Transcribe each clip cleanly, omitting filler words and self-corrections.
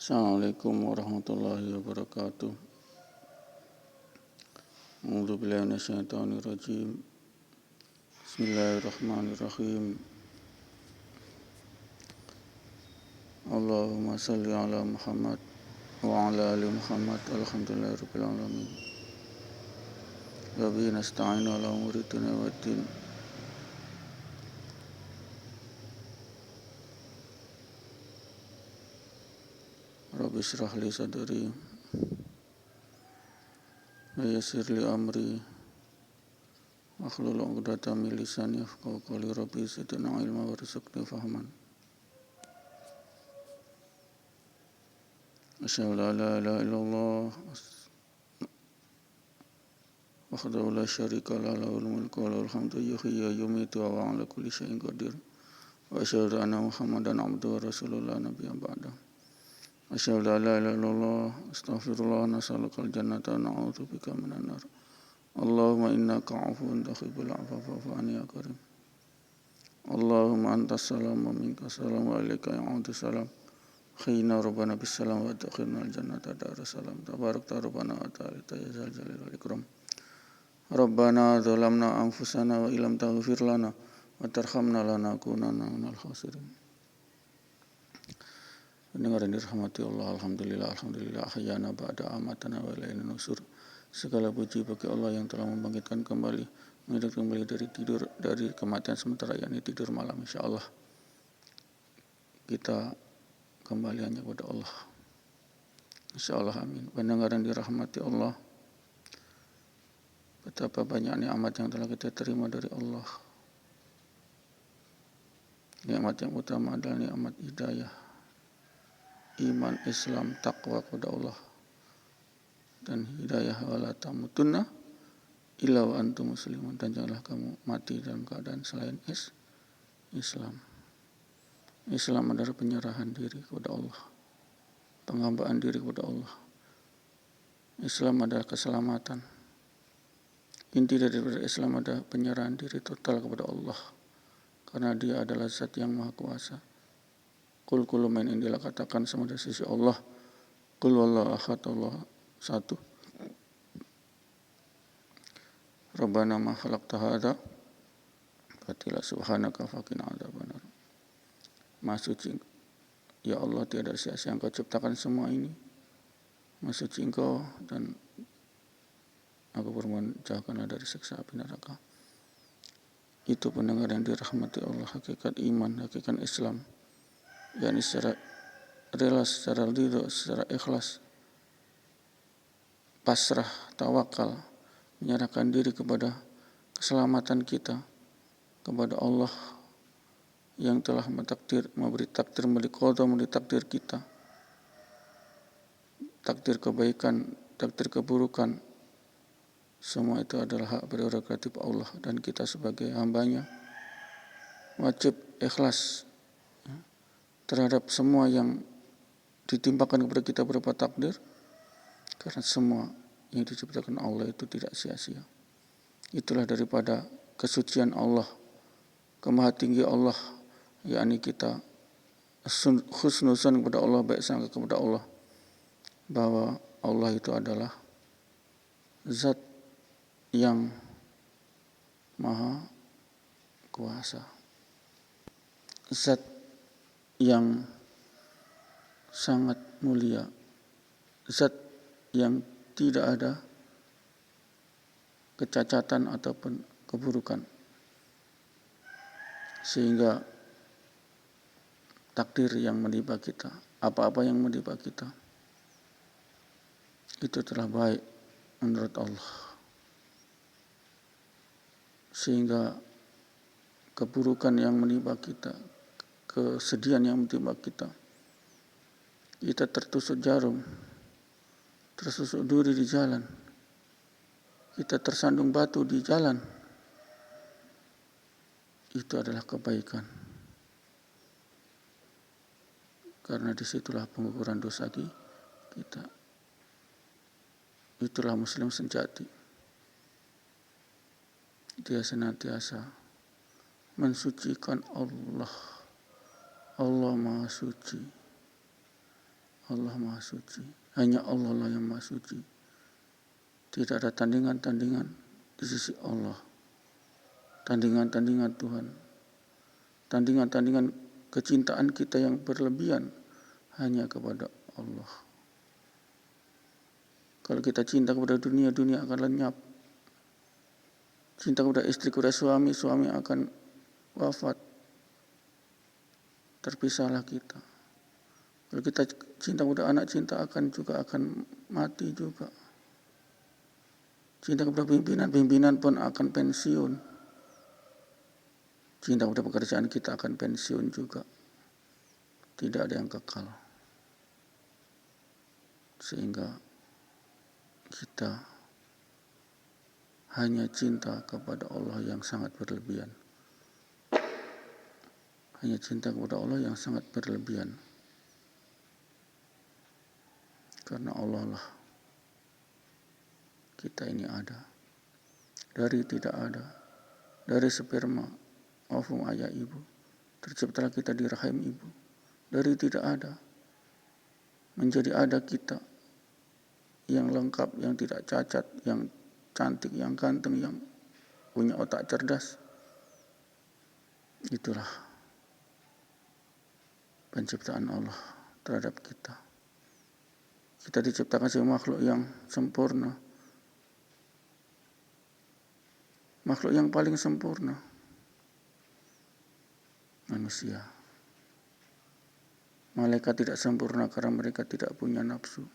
Assalamualaikum warahmatullahi wabarakatuh. A'udzu billahi minasyaitonir rajim. Bismillahirrahmanirrahim. Allahumma shalli ala Muhammad wa ala ali Muhammad. Alhamdulillahirabbil alamin. Wa bihi nasta'inu ala umuri dunya waddin. Rabbi shrah li sadri wa yassir li amri wahlul 'uqdatam min lisani yafqahu qawli. Rabbi zidna ilma warzuqni fahman. Asyhadu an la ilaha illallah wahdahu la syarika lahu lahul mulku wa lahul hamdu yuhyi wa yumiitu wa huwa 'ala kulli syai'in qadir. Wa asyhadu anna Muhammadan 'abduhu wa rasuluhu la nabiyya ba'dahu. Asyhadu an la ilaha illallah astaghfirullah nas'alukal jannata wa na'udzubika minan nar. Allahumma innaka 'afuwwun tuhibbul 'afwa fa'fu 'anni ya karim. Allahumma antas salam wa minkas salam wa ilaika ya'udu salam. Khina rabbana bis salam wa adkhilna al jannata daras salam. Tabarakta rabbana wa ta'ala ya zal jalali wal ikram. Rabbana zalamna anfusana wa illam taghfir lana wa tarhamna lanakunanna minal khasirin. Pendengar yang dirahmati Allah, alhamdulillah ahyana ba'da amatana wa ilaina nusur. Segala puji bagi Allah yang telah membangkitkan kembali, menghidupkan kembali dari kematian sementara, yakni tidur malam. Insyaallah kita kembali hanya kepada Allah. Insyaallah amin. Pendengar yang dirahmati Allah, betapa banyak nikmat yang telah kita terima dari Allah. Nikmat yang utama adalah nikmat hidayah, iman, Islam, takwa kepada Allah, dan hidayah wala tamutunna illa wa antum muslimun, dan janganlah kamu mati dalam keadaan selain Islam. Islam adalah penyerahan diri kepada Allah, penghambaan diri kepada Allah. Islam adalah keselamatan. Inti daripada Islam adalah penyerahan diri total kepada Allah, karena Dia adalah Zat yang Maha Kuasa. Qul kullu man indillah, katakan semua dari sisi Allah. Qul wallahu ahad, Allah satu. Rabbana ma khalaqta hadza batila subhanaka faqina adzabannar. Maha suci ya Allah, tiada sia-sia Engkau ciptakan semua ini. Maha suci Engkau, dan aku bermohon jauhkanlah dari siksa api neraka. Itu pendengar yang dirahmati Allah, hakikat iman, hakikat Islam, yakni secara rela, secara ridho, secara ikhlas, pasrah, tawakal, menyerahkan diri kepada keselamatan kita, kepada Allah yang telah memberi takdir, memberi qada, memberi takdir kita, takdir kebaikan, takdir keburukan. Semua itu adalah hak prerogatif Allah, dan kita sebagai hambanya wajib ikhlas terhadap semua yang ditimpakan kepada kita berupa takdir, karena semua yang diciptakan Allah itu tidak sia-sia. Itulah daripada kesucian Allah, kemahatinggi Allah, yakni kita husnuzan kepada Allah, baik sangka kepada Allah, bahwa Allah itu adalah Zat yang Maha Kuasa, Zat yang sangat mulia, Zat yang tidak ada kecacatan ataupun keburukan, sehingga takdir yang menimpa kita, apa-apa yang menimpa kita, itu telah baik menurut Allah, sehingga keburukan yang menimpa kita, kesedihan yang menimpa kita, kita tertusuk jarum, tertusuk duri di jalan, kita tersandung batu di jalan, itu adalah kebaikan, karena disitulah pengukuran dosa kita. Itulah muslim sejati. Dia senantiasa mensucikan Allah. Allah Maha Suci, Allah Maha Suci. Hanya Allah lah yang Maha Suci. Tidak ada tandingan-tandingan di sisi Allah. Tandingan-tandingan Tuhan. Tandingan-tandingan kecintaan kita yang berlebihan hanya kepada Allah. Kalau kita cinta kepada dunia, dunia akan lenyap. Cinta kepada istri, kepada suami, suami akan wafat. Terpisahlah kita. Kalau kita cinta kepada anak, cinta akan mati juga. Cinta kepada pimpinan pun akan pensiun. Cinta kepada pekerjaan kita akan pensiun juga. Tidak ada yang kekal. Sehingga kita hanya cinta kepada Allah yang sangat berlebihan. Hanya cinta kepada Allah yang sangat berlebihan. Karena Allah lah kita ini ada. Dari tidak ada. Dari sperma ovum ayah ibu. Terciptalah kita di rahim ibu. Dari tidak ada. Menjadi ada kita. Yang lengkap, yang tidak cacat, yang cantik, yang ganteng, yang punya otak cerdas. Itulah penciptaan Allah terhadap kita. Kita diciptakan sebagai makhluk yang sempurna. Makhluk yang paling sempurna. Manusia. Malaikat tidak sempurna karena mereka tidak punya nafsu.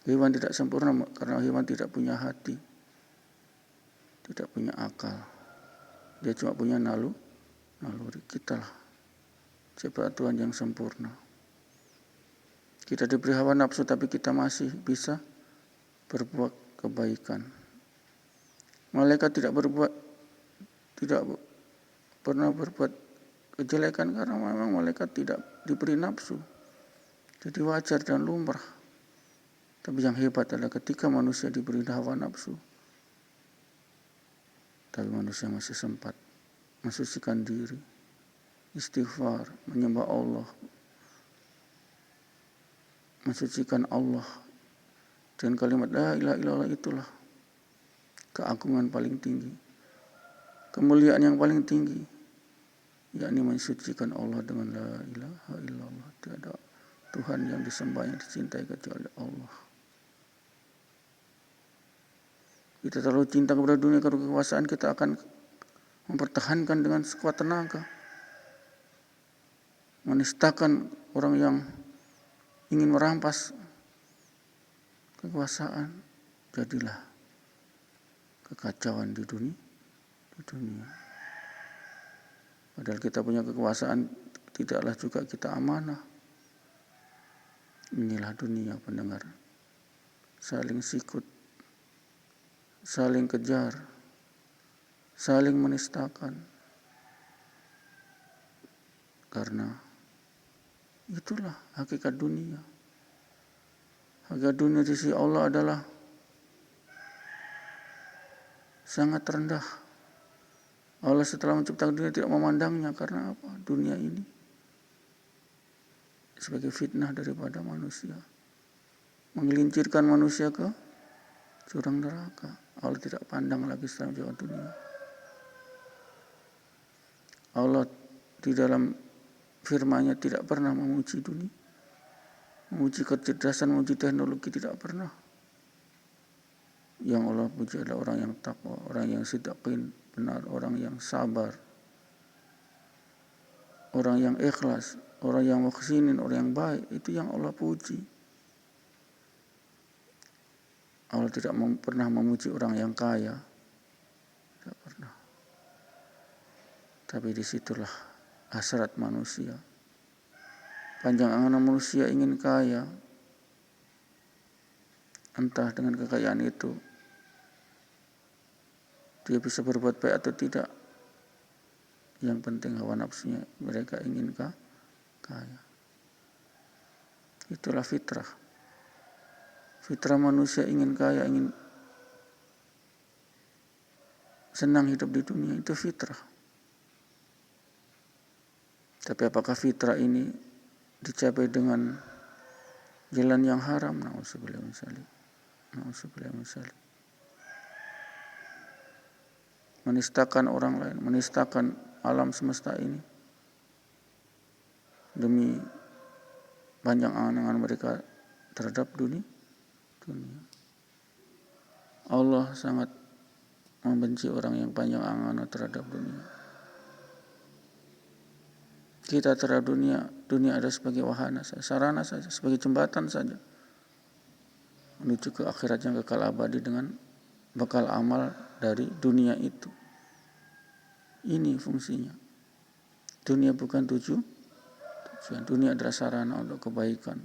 Hewan tidak sempurna karena hewan tidak punya hati. Tidak punya akal. Dia cuma punya naluri. Kita lah ciptaan Tuhan yang sempurna. Kita diberi hawa nafsu tapi kita masih bisa berbuat kebaikan. Malaikat tidak pernah berbuat kejelekan karena memang malaikat tidak diberi nafsu. Jadi wajar dan lumrah. Tapi yang hebat adalah ketika manusia diberi hawa nafsu. Tapi manusia masih sempat mensucikan diri. Istighfar, menyembah Allah. Mensucikan Allah. Dan kalimat la ilaha illallah itulah keagungan paling tinggi. Kemuliaan yang paling tinggi. Yakni mensucikan Allah dengan la ilaha illallah. Tiada Tuhan yang disembah, yang dicintai kecuali Allah. Kita terlalu cinta kepada dunia, kepada kekuasaan, kita akan mempertahankan dengan sekuat tenaga. Menistakan orang yang ingin merampas kekuasaan. Jadilah kekacauan di dunia. Padahal kita punya kekuasaan, tidaklah juga kita amanah. Inilah dunia pendengar. Saling sikut, saling kejar, saling menistakan. Karena itulah hakikat dunia. Hakikat dunia di sisi Allah adalah sangat rendah. Allah setelah menciptakan dunia tidak memandangnya. Karena apa? Dunia ini sebagai fitnah daripada manusia. Menggelincirkan manusia ke jurang neraka. Allah tidak pandang lagi setelah menciptakan dunia. Allah di dalam firman-Nya tidak pernah memuji dunia. Memuji kecerdasan, memuji teknologi, tidak pernah. Yang Allah puji adalah orang yang takwa, orang yang sidqin, benar, orang yang sabar, orang yang ikhlas, orang yang muhsinin, orang yang baik. Itu yang Allah puji. Allah tidak pernah memuji orang yang kaya. Tidak pernah. Tapi disitulah hasrat manusia. Panjang angan manusia ingin kaya. Entah dengan kekayaan itu dia bisa berbuat baik atau tidak. Yang penting hawa nafsunya, mereka ingin kaya. Itulah fitrah. Fitrah manusia ingin kaya, ingin senang hidup di dunia, itu fitrah. Tapi apakah fitrah ini dicapai dengan jalan yang haram, na'udzubillah min dzalik. Menistakan orang lain, menistakan alam semesta ini demi panjang angan-angan mereka terhadap dunia. Allah sangat membenci orang yang panjang angan terhadap dunia. Kita terhadap dunia ada sebagai wahana saja, sarana saja, sebagai jembatan saja menuju ke akhirat yang kekal abadi dengan bekal amal dari dunia itu. Ini fungsinya. Dunia bukan tujuan. Dunia adalah sarana untuk kebaikan.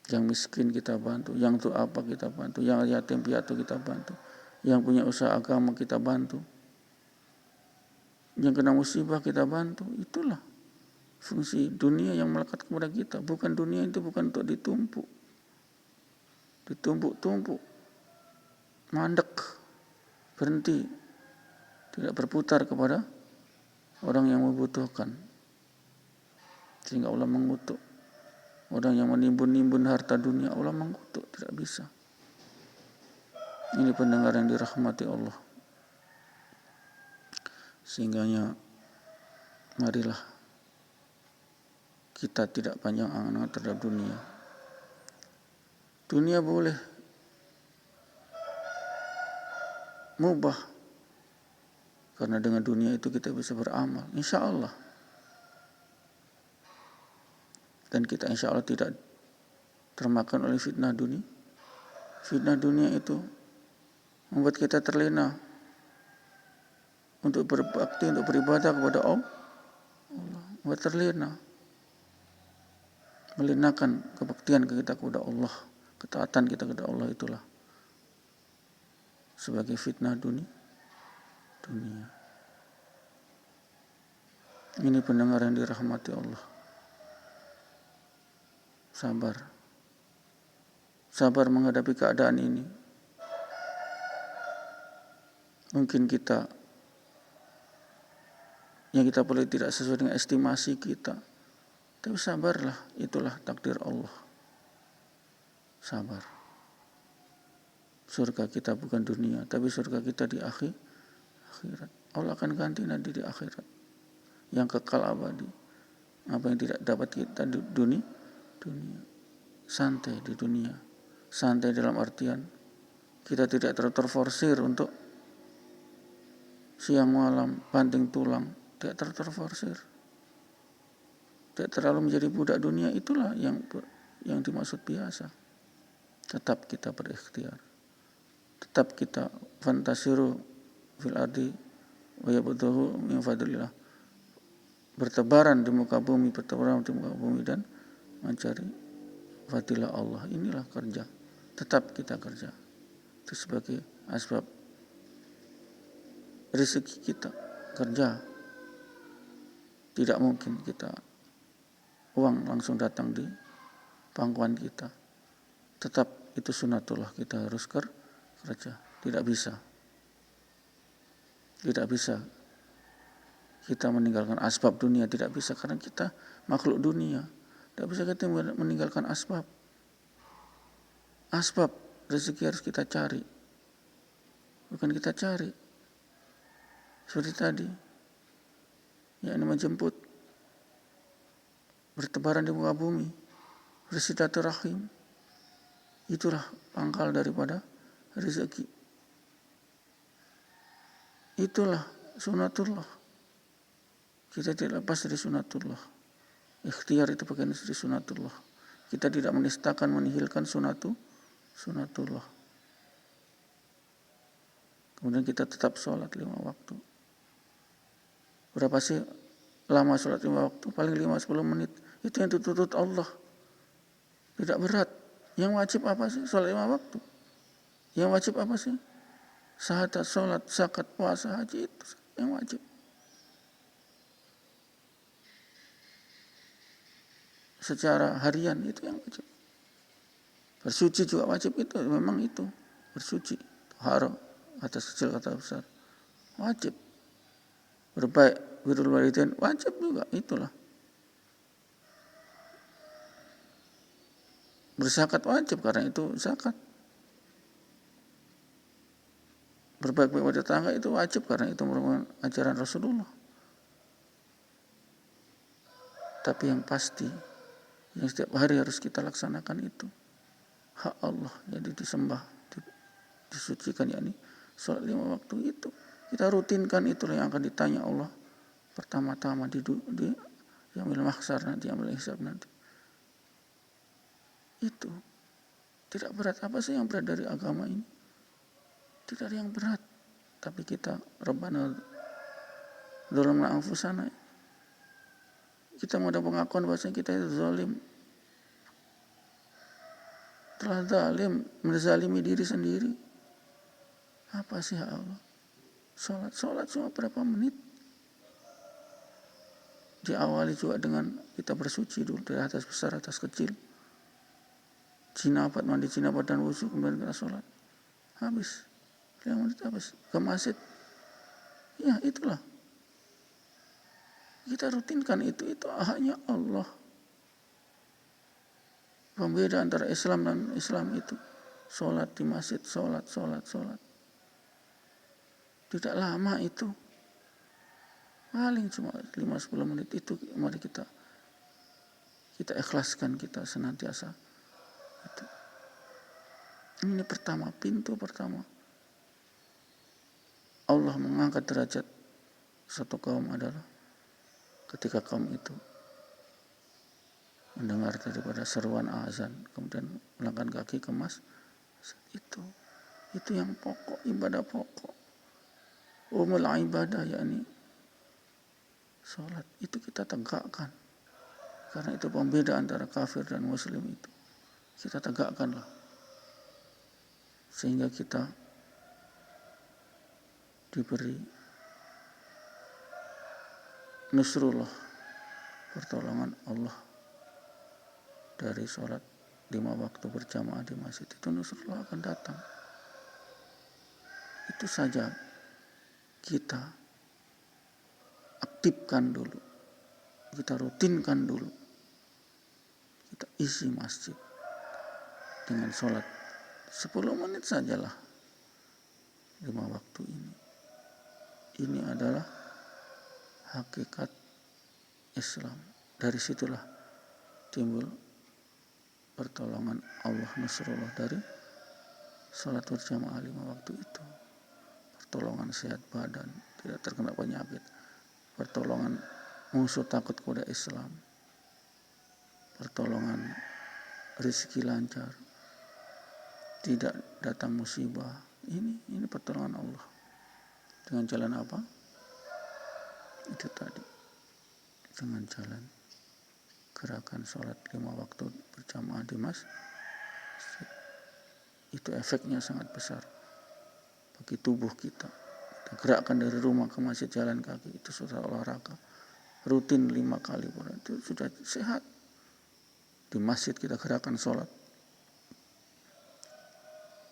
Yang miskin kita bantu, yang apa kita bantu, yang yatim piatu kita bantu, yang punya usaha agama kita bantu, yang kena musibah kita bantu. Itulah fungsi dunia yang melekat kepada kita. Bukan dunia itu bukan untuk ditumpuk, mandek, berhenti, tidak berputar kepada orang yang membutuhkan, sehingga Allah mengutuk orang yang menimbun harta dunia. Allah mengutuk, tidak bisa. Ini pendengar yang dirahmati Allah. Sehingganya marilah kita tidak panjang angan terhadap dunia. Dunia boleh mubah, karena dengan dunia itu kita bisa beramal, insya Allah. Dan kita insya Allah tidak termakan oleh fitnah dunia. Fitnah dunia itu membuat kita terlena untuk berbakti, untuk beribadah kepada Allah. Membuat terlena, melenakan kebaktian kita kepada Allah, ketaatan kita kepada Allah. Itulah sebagai fitnah dunia. Ini pendengar yang dirahmati Allah. Sabar menghadapi keadaan ini. Mungkin yang kita boleh tidak sesuai dengan estimasi kita, tapi sabarlah, itulah takdir Allah. Sabar. Surga kita bukan dunia, tapi surga kita di akhirat. Allah akan ganti nanti di akhirat yang kekal abadi. Apa yang tidak dapat kita di dunia. Santai di dunia. Santai dalam artian kita tidak terforsir untuk siang malam banting tulang, tidak terforsir. Tidak terlalu menjadi budak dunia. Itulah yang dimaksud biasa. Tetap kita berikhtiar. Tetap kita fantasiru fil ardi wa yabtaghu min fadlillah. Bertebaran di muka bumi dan mencari fadilah Allah. Inilah kerja. Tetap kita kerja. Itu sebagai asbab rezeki kita, kerja. Tidak mungkin uang langsung datang di pangkuan kita. Tetap itu sunatullah, kita harus kerja. Tidak bisa kita meninggalkan asbab dunia. Tidak bisa, karena kita makhluk dunia. Tidak bisa kita meninggalkan asbab rezeki harus kita cari, bukan kita cari seperti tadi, yakni menjemput, bertebaran di muka bumi, bersilaturahim. Itulah pangkal daripada rezeki. Itulah sunatullah. Kita tidak lepas dari sunatullah. Ikhtiar itu bagian dari sunatullah. Kita tidak menistakan, menihilkan sunatullah. Kemudian kita tetap sholat 5 waktu. Berapa sih lama sholat 5 waktu? Paling 5-10 menit. Itu yang dituntut Allah. Tidak berat. Yang wajib apa sih? Sholat 5 waktu. Yang wajib apa sih? Syahadat, sholat, zakat, puasa, haji, itu yang wajib. Secara harian itu yang wajib. Bersuci juga wajib, itu memang itu. Bersuci, haram, atas kecil kata besar. Wajib. Berbaik, birrul walidain, wajib juga, itulah. Berzakat wajib karena itu zakat. Berbaik-baik pada tetangga itu wajib karena itu merupakan ajaran Rasulullah. Tapi yang pasti, yang setiap hari harus kita laksanakan itu hak Allah, jadi disembah, disucikan, yakni sholat 5 waktu itu. Kita rutinkan, itulah yang akan ditanya Allah pertama-tama di yaumil mahsyar nanti, yaumil hisab nanti. Itu tidak berat. Apa sih yang berat dari agama ini? Tidak ada yang berat. Tapi kita Rabbana zalamna anfusana, kita mau ada pengakuan bahwasanya kita itu zalim, telah zalim, menzalimi diri sendiri. Apa sih Allah? Sholat cuma berapa menit. Diawali juga dengan kita bersuci dulu dari atas besar atas kecil. Jinabat, mandi jinabat dan wudu, kemudian kita sholat. Habis 5 menit habis. Ke masjid. Ya itulah. Kita rutinkan itu haknya Allah. Pembeda antara Islam dan Islam itu sholat di masjid, sholat. Tidak lama itu, paling cuma 5-10 menit itu. Mari kita ikhlaskan, kita senantiasa itu. Ini pertama, pintu pertama Allah mengangkat derajat satu kaum adalah ketika kaum itu mendengar daripada seruan azan, kemudian melangkahkan kaki ke masjid. Itu yang pokok, ibadah pokok. Umul ibadah, yakni sholat. Itu kita tegakkan. Karena itu pembeda antara kafir dan muslim itu. Kita tegakkanlah. Sehingga kita diberi nusrullah, pertolongan Allah dari sholat 5 waktu berjamaah di masjid. Itu nusrullah akan datang. Itu saja kita aktifkan dulu, kita rutinkan dulu, kita isi masjid dengan sholat 10 menit sajalah 5 waktu ini. Ini adalah hakikat Islam. Dari situlah timbul pertolongan Allah, nusrullah dari sholat berjamaah 5 waktu itu. Pertolongan sehat badan, tidak terkena penyakit. Pertolongan musuh takut kepada Islam. Pertolongan rezeki lancar, tidak datang musibah. Ini pertolongan Allah. Dengan jalan apa? Itu tadi. Dengan jalan gerakan sholat 5 waktu berjamaah di masjid. Itu efeknya sangat besar bagi tubuh kita. Kita gerakkan dari rumah ke masjid jalan kaki, itu sudah olahraga. Rutin 5 kali, itu sudah sehat. Di masjid kita gerakan sholat,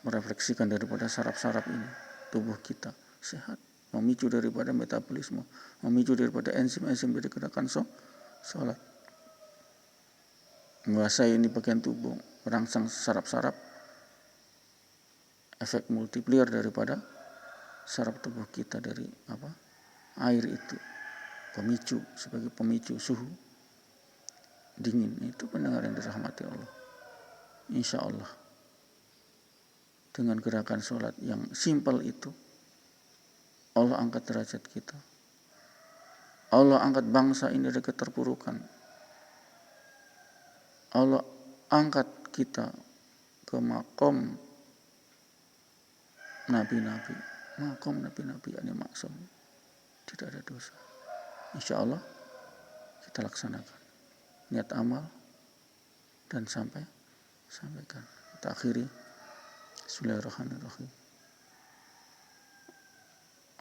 merefleksikan daripada saraf-saraf ini, tubuh kita sehat, memicu daripada metabolisme, memicu daripada enzim-enzim dari gerakan sholat. Menguasai ini bagian tubuh, merangsang saraf-saraf, efek multiplier daripada saraf tubuh kita dari air itu, pemicu, sebagai pemicu suhu dingin. Itu pendengar yang dirahmati Allah. Insya Allah dengan gerakan sholat yang simpel itu, Allah angkat derajat kita. Allah angkat bangsa ini dari keterpurukan. Allah angkat kita ke makom nabi-nabi. Makom nabi-nabi ini maksum, tidak ada dosa. Insya Allah kita laksanakan niat amal dan sampaikan. Kita akhiri. Bismillahirrahmanirrahim.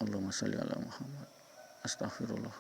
Allahumma shalli ala Muhammad. Astaghfirullah.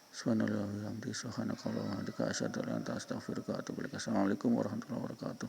Subhanallah wa bihamdihi, subhanakallahumma wa bihamdika, asyhadu an la ilaha illa anta, astaghfiruka wa atubu ilaik. Assalamualaikum warahmatullahi wabarakatuh.